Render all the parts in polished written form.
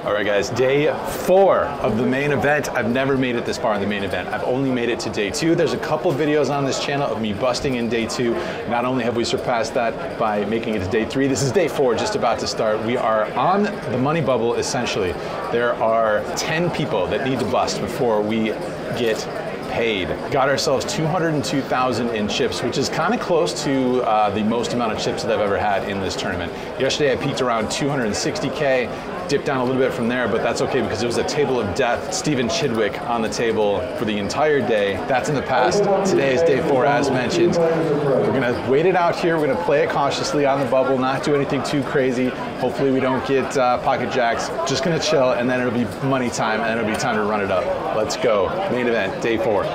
All right, guys, day 4 of the main event. I've never made it this far in the main event. I've only made it to day 2. There's a couple videos on this channel of me busting in day 2. Not only have we surpassed that by making it to day 3, this is day 4, just about to start. We are on the money bubble, essentially. There are 10 people that need to bust before we get paid. Got ourselves 202,000 in chips, which is kind of close to the most amount of chips that I've ever had in this tournament. Yesterday I peaked around 260K. Dipped down a little bit from there, but that's okay because it was a table of death. Steven Chidwick on the table for the entire day. That's in the past. Today is day 4, as mentioned. We're gonna wait it out here. We're gonna play it cautiously on the bubble, not do anything too crazy. Hopefully we don't get pocket jacks. Just gonna chill, and then it'll be money time, and then it'll be time to run it up. Let's go. Main event, day 4.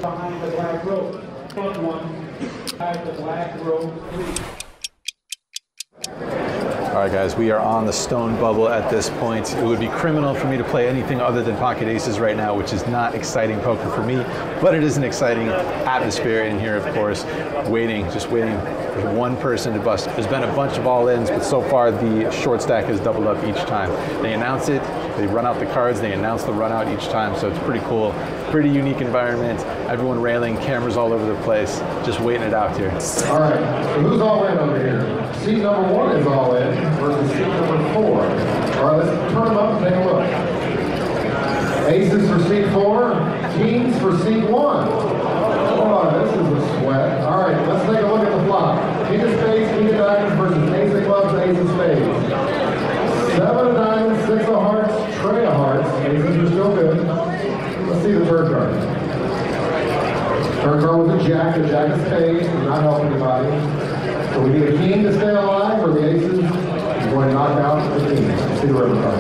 Behind the black rope. Front one. Behind the black rope. All right, guys, we are on the stone bubble at this point. It would be criminal for me to play anything other than pocket aces right now, which is not exciting poker for me, but it is an exciting atmosphere in here, of course. Just waiting for one person to bust. There's been a bunch of all-ins, but so far the short stack has doubled up each time. They announce it, they run out the cards, they announce the run out each time, so it's pretty cool. Pretty unique environment. Everyone railing, cameras all over the place, just waiting it out here. All right, so who's all in over here? Seat number 1 is all in versus seat number 4. All right, let's turn them up and take a look. Aces for seat 4, kings for seat 1. Oh, this is a sweat. All right, let's take a look at the flop. King of spades, king of diamonds versus ace of clubs, ace of spades. 7 of diamonds, 6 of hearts, tray of hearts. Aces are still good. Let's see the third card. Third card was a jack of spades. Does not help anybody. So we need a king to stay alive, or the aces is going to knock out the king. See the river card.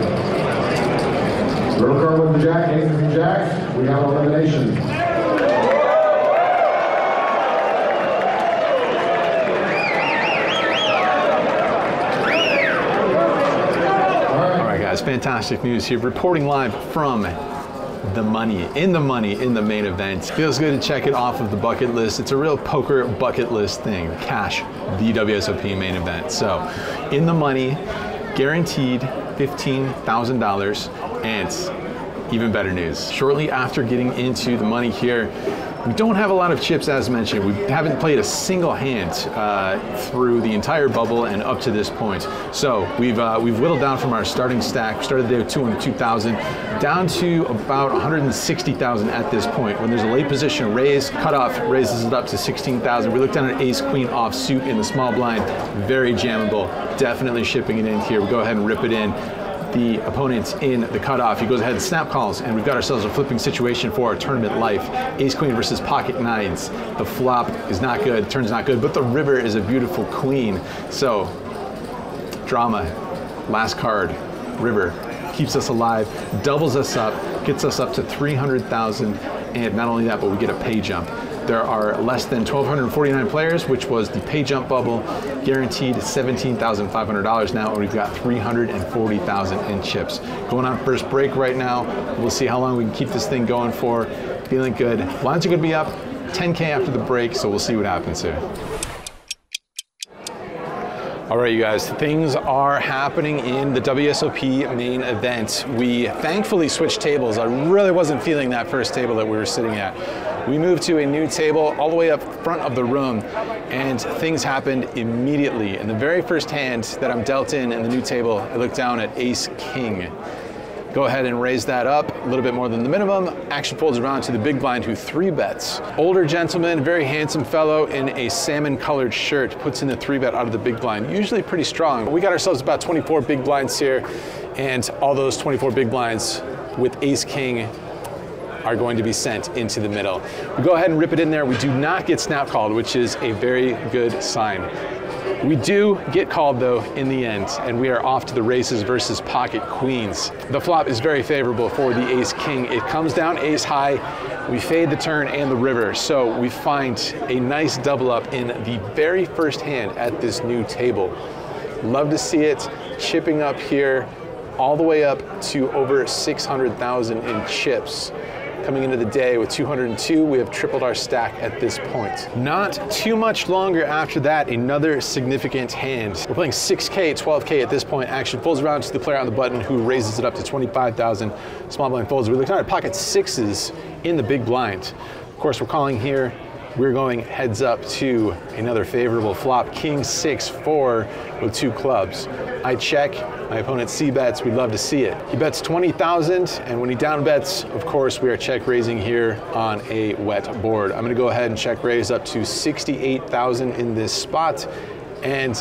River card with the jack, aces and jacks. We have elimination. All right, guys, fantastic news here. Reporting live from the money in the main event. Feels good to check it off of the bucket list. It's a real poker bucket list thing. Cash the WSOP main event. So in the money, guaranteed $15,000, and even better news. Shortly after getting into the money here, we don't have a lot of chips, as mentioned. We haven't played a single hand through the entire bubble and up to this point. So we've whittled down from our starting stack. We started the day with 202,000, down to about 160,000 at this point. When there's a late position raise, cutoff raises it up to 16,000. We look down at ace queen offsuit in the small blind, very jammable. Definitely shipping it in here. We go ahead and rip it in. The opponent in the cutoff, he goes ahead and snap calls, and we've got ourselves a flipping situation for our tournament life. Ace queen versus pocket nines. The flop is not good, turn's not good, but the river is a beautiful queen. So drama, last card, river, keeps us alive, doubles us up, gets us up to 300,000, and not only that, but we get a pay jump. There are less than 1,249 players, which was the pay jump bubble, guaranteed $17,500 now, and we've got 340,000 in chips. Going on first break right now. We'll see how long we can keep this thing going for. Feeling good. Lines are gonna be up 10K after the break, so we'll see what happens here. All right, you guys, things are happening in the WSOP main event. We thankfully switched tables. I really wasn't feeling that first table that we were sitting at. We moved to a new table all the way up front of the room, and things happened immediately. In the very first hand that I'm dealt in the new table, I look down at ace king. Go ahead and raise that up a little bit more than the minimum. Action folds around to the big blind, who 3-bets. Older gentleman, very handsome fellow in a salmon colored shirt, puts in the 3-bet out of the big blind, usually pretty strong. We got ourselves about 24 big blinds here, and all those 24 big blinds with ace king are going to be sent into the middle. We go ahead and rip it in there. We do not get snap called, which is a very good sign. We do get called though in the end, and we are off to the races versus pocket queens. The flop is very favorable for the ace king. It comes down ace high. We fade the turn and the river, so we find a nice double up in the very first hand at this new table. Love to see it chipping up here all the way up to over 600,000 in chips. coming into the day with 202. We have tripled our stack at this point. Not too much longer after that, another significant hand. We're playing 6K, 12K at this point. Action folds around to the player on the button who raises it up to 25,000. Small blind folds. We're looking at pocket sixes in the big blind. Of course, we're calling here. We're going heads up to another favorable flop, King 6-4 with 2 clubs. I check, my opponent c-bets, we'd love to see it. He bets 20,000, and when he down bets, of course, we are check raising here on a wet board. I'm gonna go ahead and check raise up to 68,000 in this spot, and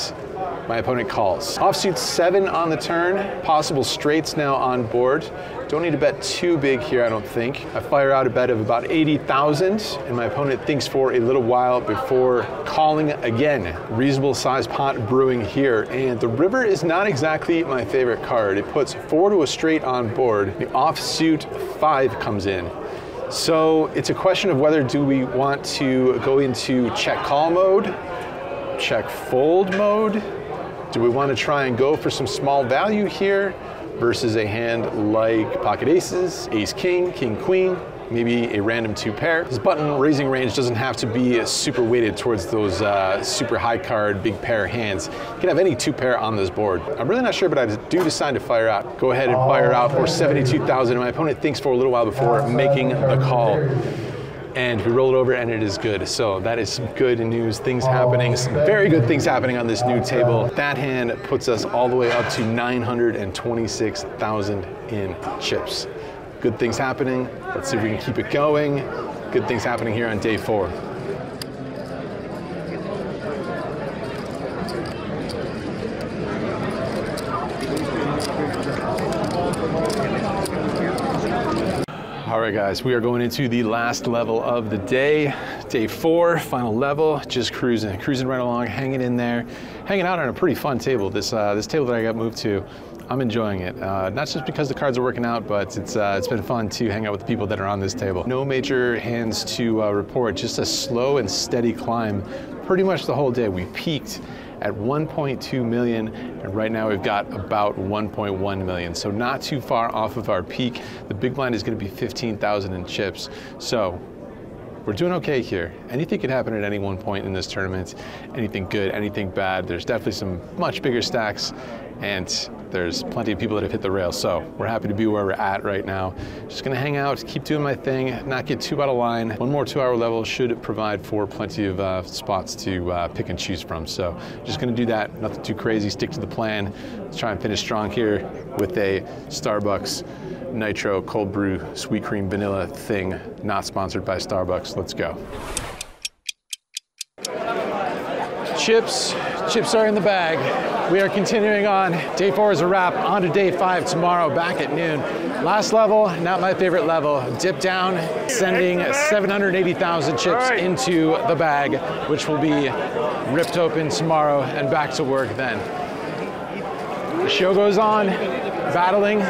my opponent calls. Offsuit 7 on the turn, possible straights now on board. Don't need to bet too big here, I don't think. I fire out a bet of about 80,000, and my opponent thinks for a little while before calling again. Reasonable size pot brewing here, and the river is not exactly my favorite card. It puts 4 to a straight on board. The offsuit 5 comes in. So it's a question of whether do we want to go into check call mode, check fold mode? Do we want to try and go for some small value here versus a hand like pocket aces, ace king, king queen, maybe a random 2 pair? This button raising range doesn't have to be super weighted towards those super high card big pair hands. You can have any 2 pair on this board. I'm really not sure, but I do decide to fire out. Go ahead and fire out for 72,000. My opponent thinks for a little while before making the call. And we roll it over and it is good. So that is some good news, things happening, some very good things happening on this new table. That hand puts us all the way up to 926,000 in chips. Good things happening. Let's see if we can keep it going. Good things happening here on day 4. All right, guys, we are going into the last level of the day. Day 4, final level, just cruising right along, hanging in there, hanging out on a pretty fun table. This table that I got moved to, I'm enjoying it. Not just because the cards are working out, but it's been fun to hang out with the people that are on this table. No major hands to report, just a slow and steady climb pretty much the whole day. We peaked at 1.2 million, and right now we've got about 1.1 million. So not too far off of our peak. The big blind is gonna be 15,000 in chips. So we're doing okay here. Anything could happen at any one point in this tournament. Anything good, anything bad. There's definitely some much bigger stacks, and there's plenty of people that have hit the rail. So we're happy to be where we're at right now. Just gonna hang out, keep doing my thing, not get too out of line. One more 2-hour level should provide for plenty of spots to pick and choose from. So just gonna do that, nothing too crazy, stick to the plan. Let's try and finish strong here with a Starbucks Nitro cold brew sweet cream vanilla thing, not sponsored by Starbucks. Let's go. Chips are in the bag. We are continuing on. Day 4 is a wrap. On to day 5 tomorrow, back at noon. Last level, not my favorite level. Dip down, sending 780,000 chips into the bag, which will be ripped open tomorrow and back to work then. The show goes on, battling.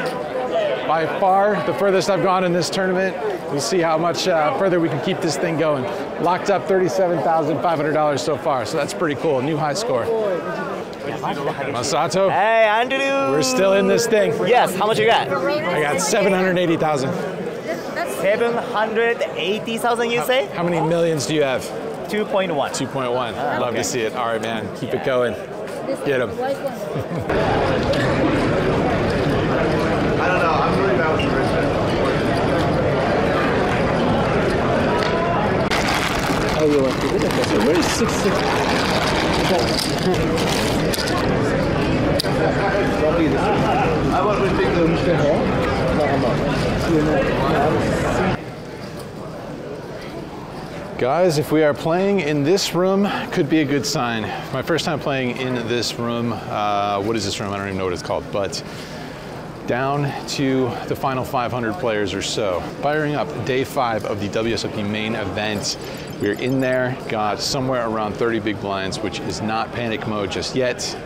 By far the furthest I've gone in this tournament. We'll see how much further we can keep this thing going. Locked up $37,500 so far, so that's pretty cool. New high score. Masato. Hey, Andrew. We're still in this thing. Yes, how much you got? I got 780,000. 780,000 you say? How many millions do you have? 2.1. 2.1. Love to see it. All right, man. Keep it going. Get him. I don't know. I'm really bad with the wrist. Oh, you're like, where's 6-6? I want to take the Guys, if we are playing in this room, could be a good sign. My first time playing in this room. What is this room? I don't even know what it's called, but down to the final 500 players or so. Firing up day 5 of the WSOP Main Event. We're in there, got somewhere around 30 big blinds, which is not panic mode just yet.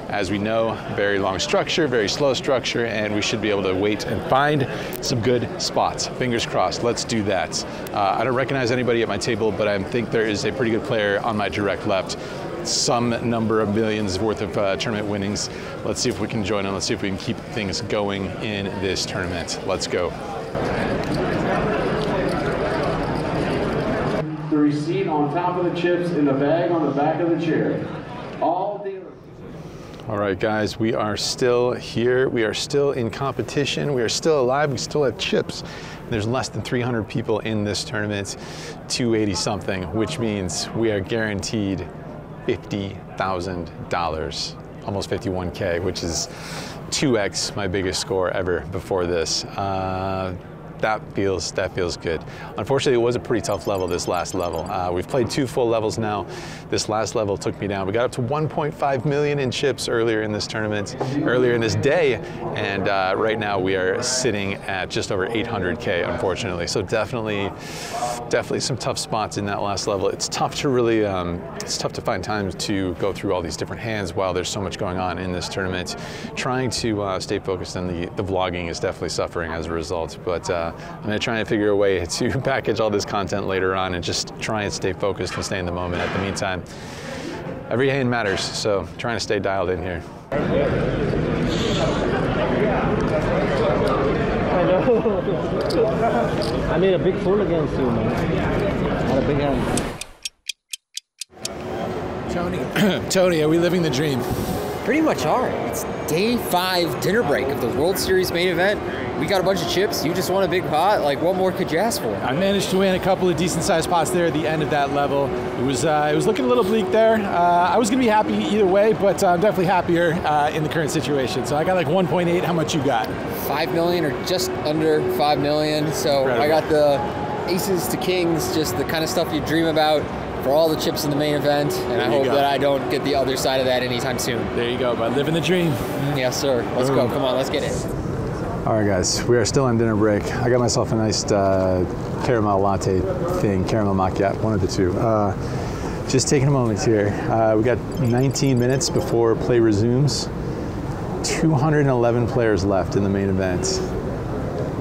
As we know, very long structure, very slow structure, and we should be able to wait and find some good spots. Fingers crossed, let's do that. I don't recognize anybody at my table, but I think there is a pretty good player on my direct left. Some number of millions worth of tournament winnings. Let's see if we can join him. Let's see if we can keep things going in this tournament. Let's go. the receipt on top of the chips in the bag on the back of the chair. All dealers. All right, guys, we are still here. We are still in competition. We are still alive. We still have chips. There's less than 300 people in this tournament, 280 something, which means we are guaranteed $50,000, almost 51K, which is 2x my biggest score ever before this. That feels good. Unfortunately, it was a pretty tough level, this last level. We've played 2 full levels now. This last level took me down. We got up to 1.5 million in chips earlier in this tournament, earlier in this day, and right now we are sitting at just over 800K, unfortunately. So definitely some tough spots in that last level. It's tough to really, it's tough to find time to go through all these different hands while there's so much going on in this tournament. Trying to stay focused on the vlogging is definitely suffering as a result, but I'm going to try and figure a way to package all this content later on and just try and stay focused and stay in the moment. At the meantime, every hand matters, so trying to stay dialed in here. I know. I made a big fool against you, man. Not a big hand. Tony, are we living the dream? Pretty much are. It's day 5 dinner break of the World Series main event. We got a bunch of chips. You just won a big pot. Like, what more could you ask for? I managed to win a couple of decent-sized pots there at the end of that level. It was looking a little bleak there. I was going to be happy either way, but I'm definitely happier in the current situation. So I got like 1.8. How much you got? 5 million or just under 5 million. So incredible. I got the aces to kings, just the kind of stuff you dream about for all the chips in the main event. And I hope that I don't get the other side of that anytime soon. There you go, bud. Living the dream. Yes, sir. Let's go. Come on, let's get it. All right, guys, we are still on dinner break. I got myself a nice caramel latte thing, caramel macchiato, one of the two. Just taking a moment here. We got 19 minutes before play resumes. 211 players left in the main event.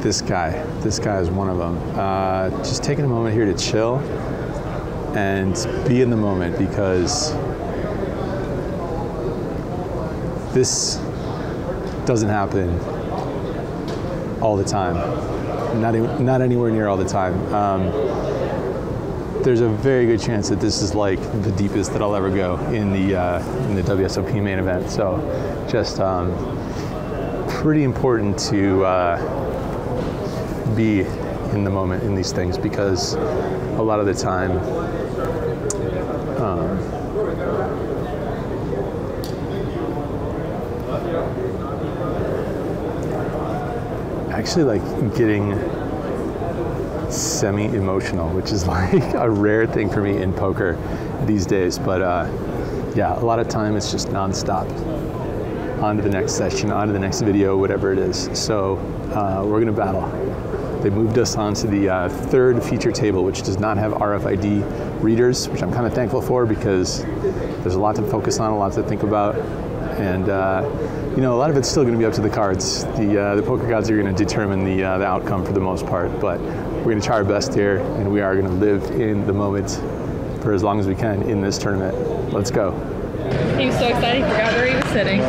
This guy is one of them. Just taking a moment here to chill and be in the moment, because this doesn't happen all the time, not anywhere near all the time. There's a very good chance that this is like the deepest that I'll ever go in the WSOP main event. So just pretty important to be in the moment in these things, because a lot of the time actually like getting semi-emotional, which is like a rare thing for me in poker these days. But yeah, a lot of time it's just nonstop. On to the next session, on to the next video, whatever it is. So we're gonna battle. They moved us onto the 3rd feature table, which does not have RFID readers, which I'm kind of thankful for, because there's a lot to focus on, a lot to think about. And you know, a lot of it's still going to be up to the cards. The poker gods are going to determine the outcome for the most part, but we're going to try our best here, and we are going to live in the moment for as long as we can in this tournament. Let's go. He was so excited, he forgot where he was sitting.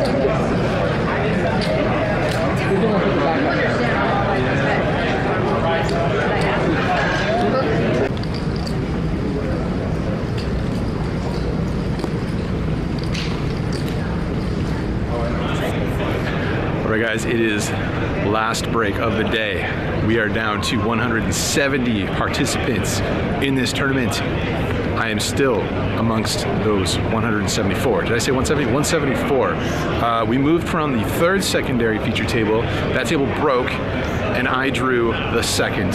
All right, guys, it is last break of the day. We are down to 170 participants in this tournament. I am still amongst those 174. Did I say 170? 174. We moved from the 3rd secondary feature table. That table broke, and I drew the 2nd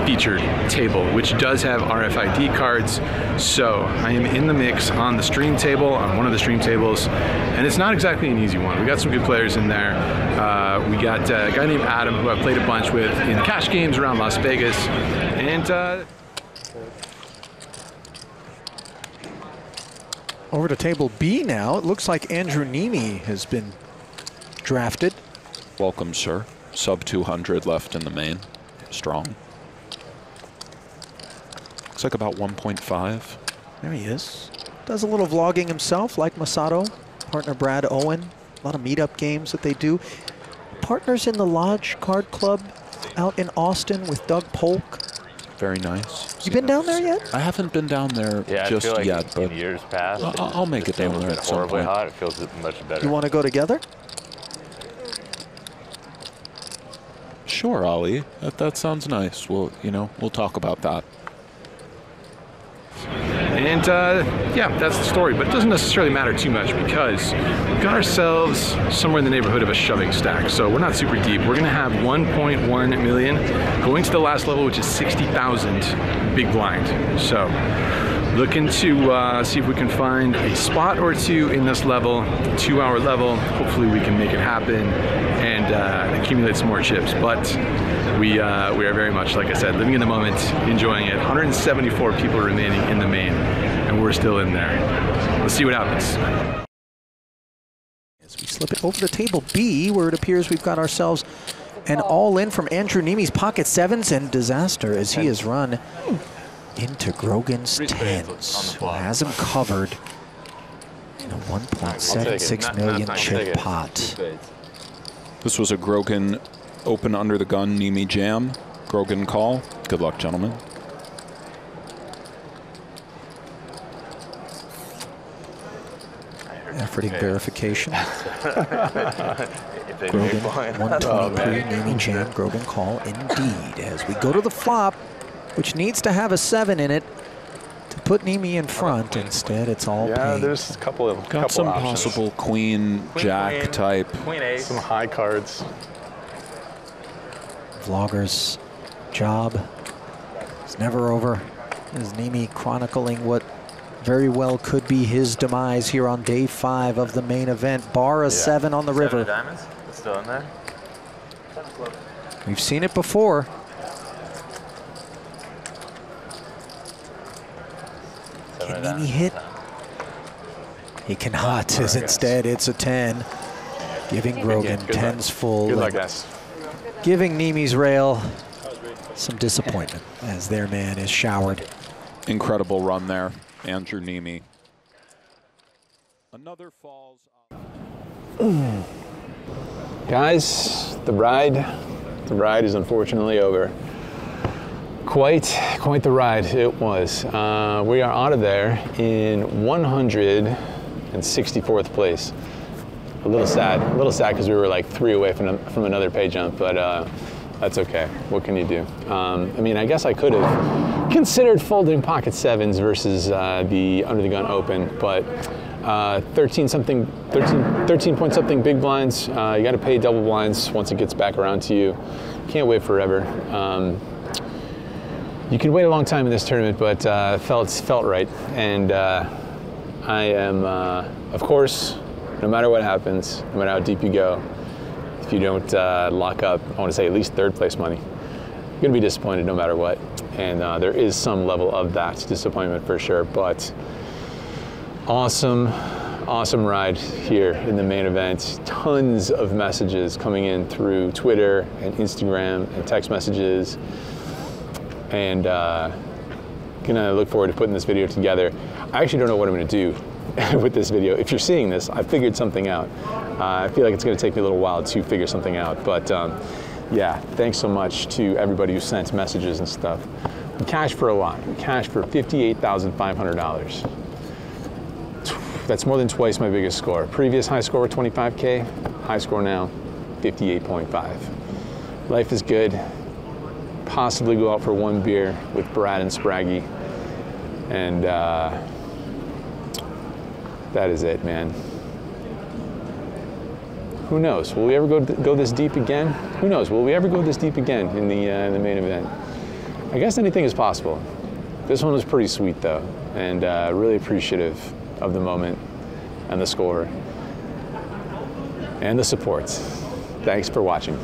featured table, which does have RFID cards. So I am in the mix on the stream table, on one of the stream tables, and it's not exactly an easy one. We got some good players in there. We got a guy named Adam, who I've played a bunch with in cash games around Las Vegas, and over to table B now. It looks like Andrew Neeme has been drafted. Welcome, sir. Sub 200 left in the main. Strong. Looks like about 1.5. There he is. Does a little vlogging himself, like Masato. Partner Brad Owen. A lot of meetup games that they do. Partners in the Lodge Card Club out in Austin with Doug Polk. Very nice. seen been it. down there yet? I haven't been down there Yeah, just I feel like yet, but in years past, I'll make it down there at some horribly point. hot. It feels much better. You want to go together? Sure, Ali. That sounds nice. We'll talk about that. And yeah, that's the story, but it doesn't necessarily matter too much because we've got ourselves somewhere in the neighborhood of a shoving stack. So we're not super deep. We're gonna have 1.1 million going to the last level, which is 60,000 big blind. So looking to see if we can find a spot or two in this level, 2-hour level. Hopefully we can make it happen and accumulate some more chips. But we are very much, like I said, living in the moment, enjoying it. 174 people remaining in the main, and we're still in there. Let's see what happens. As we slip it over to table B, where it appears we've got ourselves an all-in from Andrew Neeme's pocket sevens, and disaster as he has run into Grogan's tens, who has him covered in a 1.76 million chip pot. This was a Grogan open under the gun Neeme jam. Grogan call. Good luck, gentlemen. Efforting verification. Grogan 123, Neeme jam, Grogan call indeed. As we go to the flop, which needs to have a 7 in it to put Neeme in front. Instead, it's all Yeah, paid. there's a couple of Some options. possible queen, jack type. Queen ace. Some high cards. Vlogger's job is never over. As Neeme chronicling what very well could be his demise here on day 5 of the main event. Bar a 7 on the 7 river. of diamonds. It's still in there. We've seen it before. Can Neeme hit? He cannot, as instead it's a 10. Giving Grogan Good 10s full. Good luck, guys. Giving Neeme's rail some disappointment as their man is showered. Incredible run there, Andrew Neeme. Another falls. Guys, the ride is unfortunately over. Quite the ride it was. We are out of there in 164th place. A little sad because we were like 3 away from another pay jump, but that's okay. What can you do? I mean, I guess I could have considered folding pocket sevens versus the under the gun open, but 13 point something big blinds. You got to pay double blinds once it gets back around to you. Can't wait forever. You can wait a long time in this tournament, but felt right. And I am, of course, no matter what happens, no matter how deep you go, if you don't lock up, I want to say at least 3rd place money, you're going to be disappointed no matter what. And there is some level of that disappointment for sure, but awesome ride here in the main event. Tons of messages coming in through Twitter and Instagram and text messages. And gonna look forward to putting this video together. I actually don't know what I'm gonna do with this video. If you're seeing this, I figured something out. I feel like it's gonna take me a little while to figure something out, but yeah, thanks so much to everybody who sent messages and stuff. We cashed for a lot. We cashed for $58,500. That's more than twice my biggest score. Previous high score was 25K, high score now, 58.5. Life is good. Possibly go out for 1 beer with Brad and Spraggy. And that is it, man. Who knows? Will we ever go this deep again? Who knows? Will we ever go this deep again in the main event? I guess anything is possible. This one was pretty sweet though, and really appreciative of the moment and the score and the support. Thanks for watching.